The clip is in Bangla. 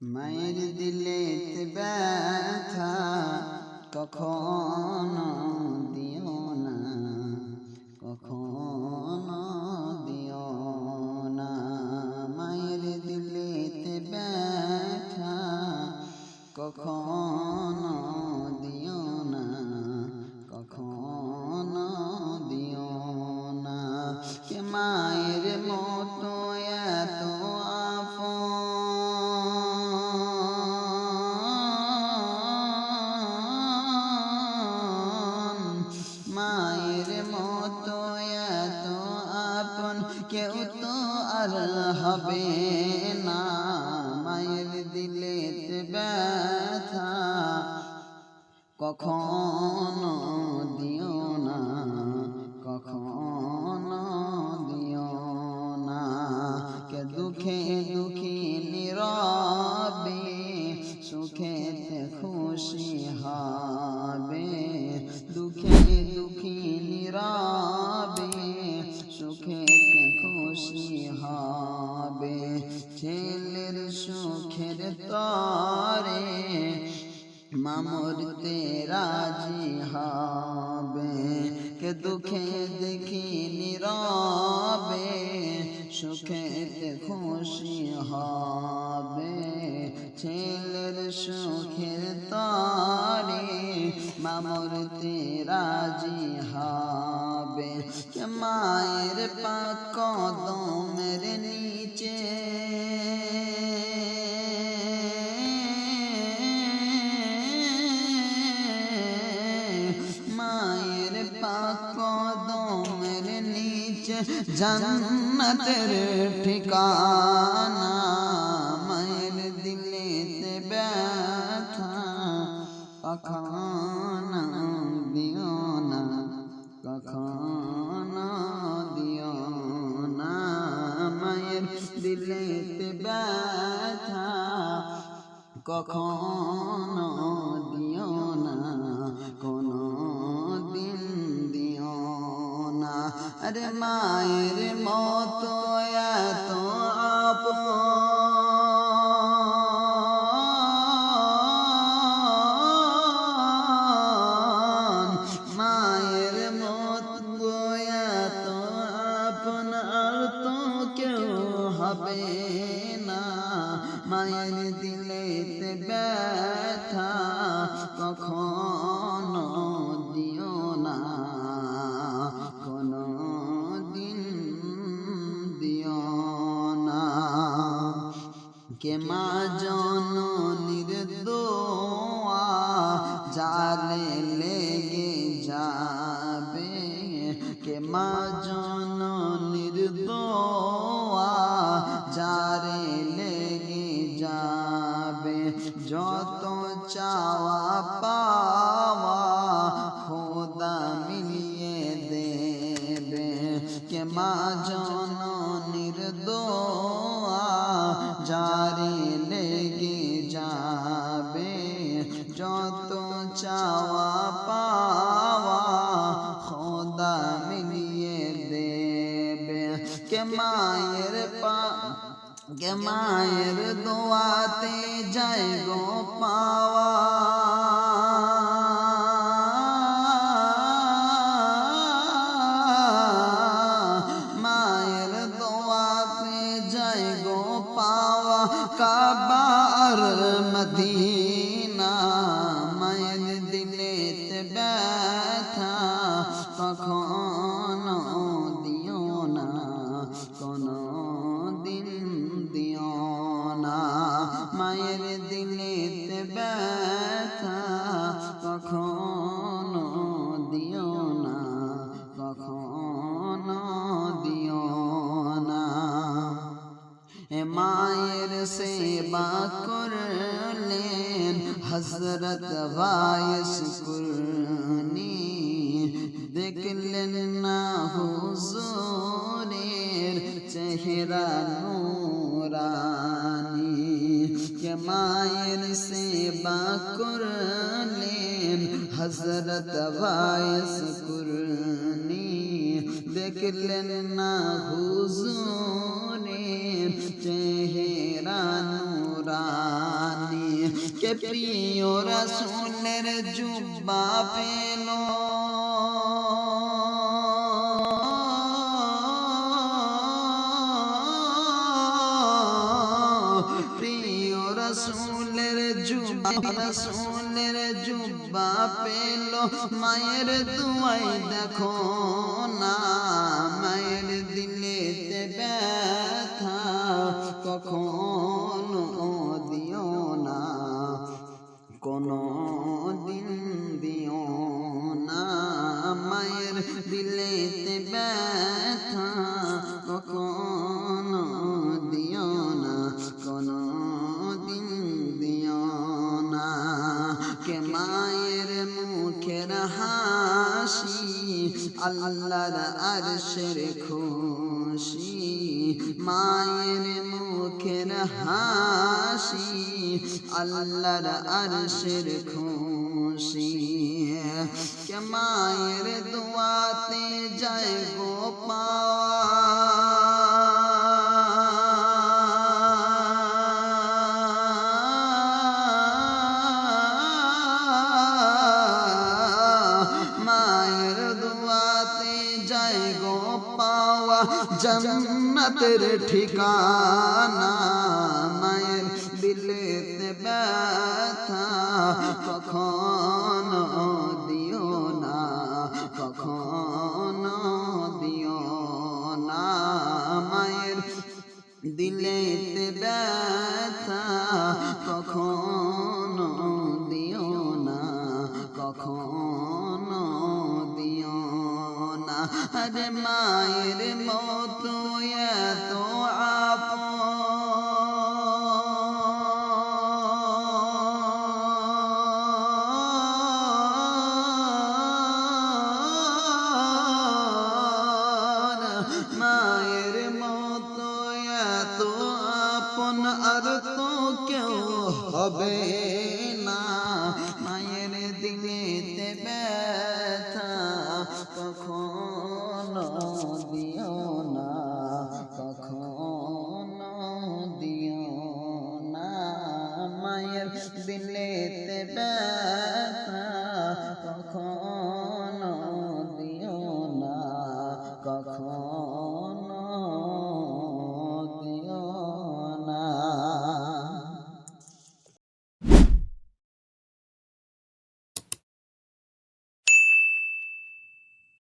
মায়ের দিলেতে ব্যথা কখনো দিও না, কখনো দিও না। মায়ের দিলেতে ব্যথা কখনো দিও না, কখনো দিও না। কে মায়ের মতো এত মায়ের মতো এত আপন কেউ তো আর হবে না। মায়ের দিলেতে ব্যথা কখনো দিও না, কখনো দিও না। কে দুঃখে দুঃখী নীরবে সুখেতে খুশি হবে, দুঃখে দুঃখী নীরবে সুখেতে খুশি হবে। ছেলের সুখের তরে মা মরতে রাজি হবে। কে দুঃখে দেখি নীরবে সুখেতে খুশি হবে। ছেলের সুখের তরে মা মরতে রাজি হবে। কে মায়ের পাক কদমের নিচে মায়ের পাক কদমের নিচে জান্নাতের ঠিকানা। মায়ের দিলেতে ব্যথা কখনো দিও না, কখনো দিও না। মায়ের দিলেতে ব্যথা কখনো দিও না, কোনো দিন দিও না। আরে মায়ের মতো এত আপন মায়ের মতো এত আপন আর তো কেউ হবে না। মায়ের দিলেতে ব্যথা কখনো দিও না, কোনো দিন দিও না। কে মা জননীর দোয়া জালে লেগে যাবে, কে মা জননীর দোয়া জারে লেগে যাবে। যত চাওয়া পাওয়া খোদা মিলিয়ে দেবে। কে মা জননীর দোয়া জারে লেগে যাবে। যত চাওয়া পাওয়া খোদা মিলিয়ে দেবে। কে মায়ের কে মায়ের দোয়াতে যায় গো পাওয়া। মায়ের দোয়াতে যায় গো পাওয়া কাবা আর মদিনা। মায়ের দিলেতে ব্যথা কখনো দিও না, কোনো দিন দিও না। মায়ের দিলেতে ব্যথা কখনো দিও না, কখনো দিও না। মায়ের সেবা করলেন হযরত ওয়াইস কুরনি, দেখলেন না হুজুরের চেহারা নূরানি। কে মায়ের সেবা করলেন হযরত ওয়াইস কুরনি, দেখলেন না হুজুরের চেহারা নূরানি। নুরানি কে প্রিয় রাসূলের জুব্বা পেল প্রিয় রাসূলের জুব্বা পেল মায়ের দুয়াই দেখো না মায়ের দিলেতে ব্যথা কখনো দিও না কোনো দিন দিও না মায়ের দিলেতে ব্যথা কখনো দিও না কোনো দিন দিও না কে মায়ের মুখের হাসি আল্লাহর আরশের খুশি মায়ের মুখের হাসি আল্লাহর আরশের খুশি কে মায়ের দোয়াতে যায় গো পাওয়া জান্নাতের ঠিকানা মায়ের দিলেতে ব্যথা কখনো দিও না কখনো দিও না মায়ের দিলেতে ব্যথা কখনো দিও না কখনো দিও না আরে মায়ের মতো এত মায়ের মতো এত আপন আর তো কেউ হবে না মায়ের দিলেতে ব্যথা কখনো দিও না কখনো দিও না মায়ের দিলেতে ব্যথা কখনো দিও না কখনো